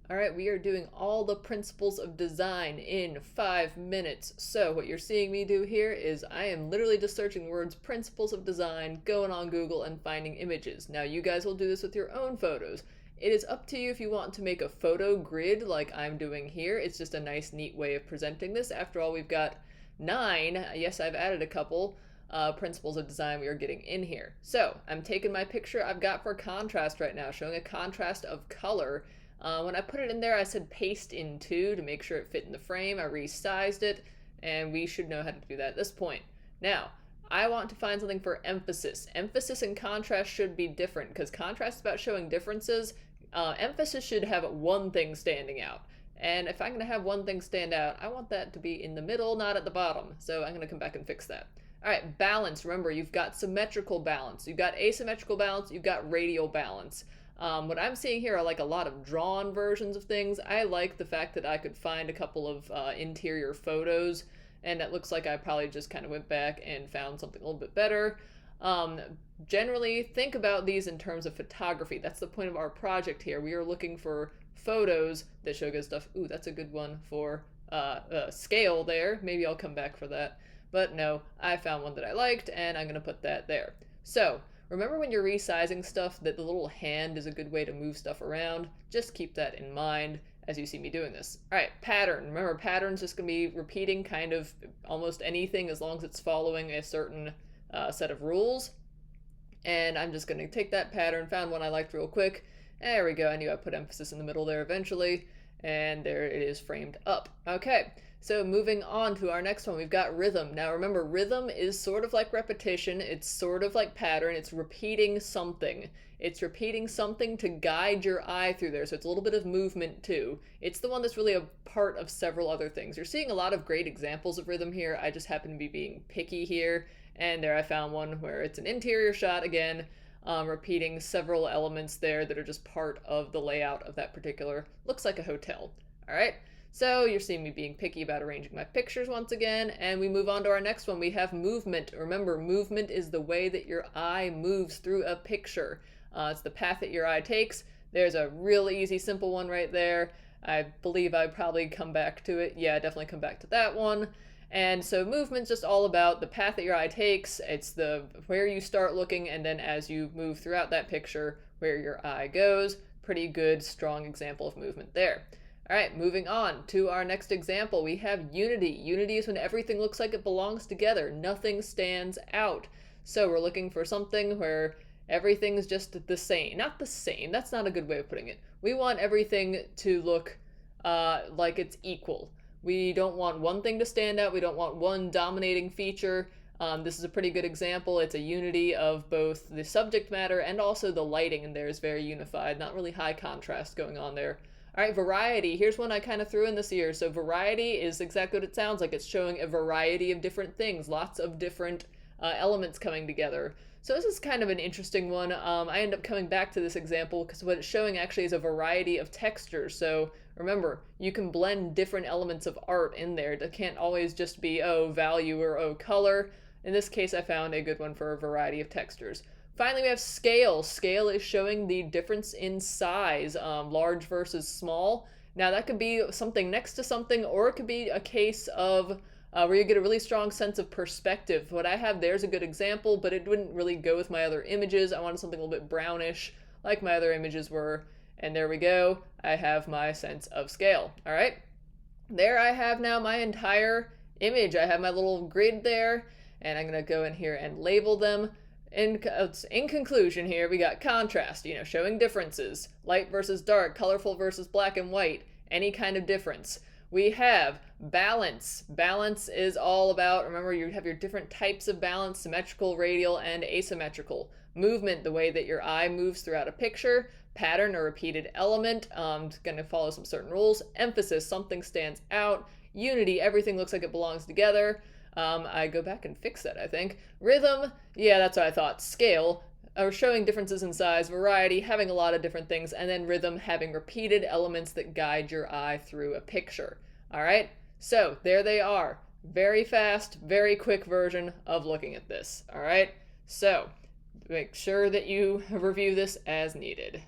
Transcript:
All right, we are doing all the principles of design in 5 minutes. So what you're seeing me do here is I am literally just searching the words principles of design, going on Google and finding images. Now you guys will do this with your own photos. It is up to you if you want to make a photo grid like I'm doing here. It's just a nice, neat way of presenting this. After all, we've got 9. Yes, I've added a couple. Principles of design we are getting in here. So I'm taking my picture I've got for contrast right now, showing a contrast of color. When I put it in there, I said paste in to make sure it fit in the frame. I resized it, and we should know how to do that at this point. Now, I want to find something for emphasis. Emphasis and contrast should be different, because contrast is about showing differences. Emphasis should have one thing standing out. And if I'm going to have one thing stand out, I want that to be in the middle, not at the bottom. So I'm going to come back and fix that. All right, balance. Remember, you've got symmetrical balance, you've got asymmetrical balance, you've got radial balance. What I'm seeing here are like a lot of drawn versions of things. I like the fact that I could find a couple of interior photos, and it looks like I probably just kind of went back and found something a little bit better. Generally, think about these in terms of photography. That's the point of our project here. We are looking for photos that show good stuff. Ooh, that's a good one for scale there. Maybe I'll come back for that. But no, I found one that I liked, and I'm going to put that there. So, remember when you're resizing stuff that the little hand is a good way to move stuff around? Just keep that in mind as you see me doing this. All right, pattern. Remember, pattern's just going to be repeating kind of almost anything as long as it's following a certain set of rules. And I'm just going to take that pattern, found one I liked real quick. There we go. I knew I put emphasis in the middle there eventually. And there it is framed up. Okay, so moving on to our next one, we've got rhythm. Now remember, rhythm is sort of like repetition. It's sort of like pattern. It's repeating something. It's repeating something to guide your eye through there. So it's a little bit of movement too. It's the one that's really a part of several other things. You're seeing a lot of great examples of rhythm here. I just happen to be being picky here. And there I found one where it's an interior shot again. Repeating several elements there that are just part of the layout of that particular, looks like a hotel. All right, so you're seeing me being picky about arranging my pictures once again, and we move on to our next one. We have movement. Remember, movement is the way that your eye moves through a picture. It's the path that your eye takes. There's a real easy, simple one right there. I believe I'd probably come back to it. Yeah, definitely come back to that one. And so movement's just all about the path that your eye takes. It's the where you start looking, and then as you move throughout that picture, where your eye goes. Pretty good, strong example of movement there. All right, moving on to our next example, we have unity. Unity is when everything looks like it belongs together. Nothing stands out. So we're looking for something where everything's just the same. Not the same, that's not a good way of putting it. We want everything to look like it's equal. We don't want one thing to stand out. We don't want one dominating feature. This is a pretty good example. It's a unity of both the subject matter and also the lighting in there is very unified. Not really high contrast going on there. All right, variety. Here's one I kind of threw in this year. So variety is exactly what it sounds like. It's showing a variety of different things, lots of different elements coming together. So this is kind of an interesting one. I end up coming back to this example because what it's showing actually is a variety of textures. So remember, you can blend different elements of art in there. It can't always just be, oh, value or oh, color. In this case, I found a good one for a variety of textures. Finally, we have scale. Scale is showing the difference in size, large versus small. Now, that could be something next to something, or it could be a case of where you get a really strong sense of perspective. What I have there is a good example, but it wouldn't really go with my other images. I wanted something a little bit brownish, like my other images were. And there we go. I have my sense of scale. All right. There I have now my entire image. I have my little grid there, and I'm going to go in here and label them. In conclusion here, we got contrast, showing differences. Light versus dark, colorful versus black and white, any kind of difference. We have balance. Balance is all about, remember, you have your different types of balance, symmetrical, radial, and asymmetrical. Movement, the way that your eye moves throughout a picture. Pattern, or repeated element, going to follow some certain rules. Emphasis, something stands out. Unity, everything looks like it belongs together. I go back and fix that, I think. Rhythm, yeah, that's what I thought. Scale, showing differences in size. Variety, having a lot of different things. And then rhythm, having repeated elements that guide your eye through a picture. All right, so there they are. Very fast, very quick version of looking at this. All right, so make sure that you review this as needed.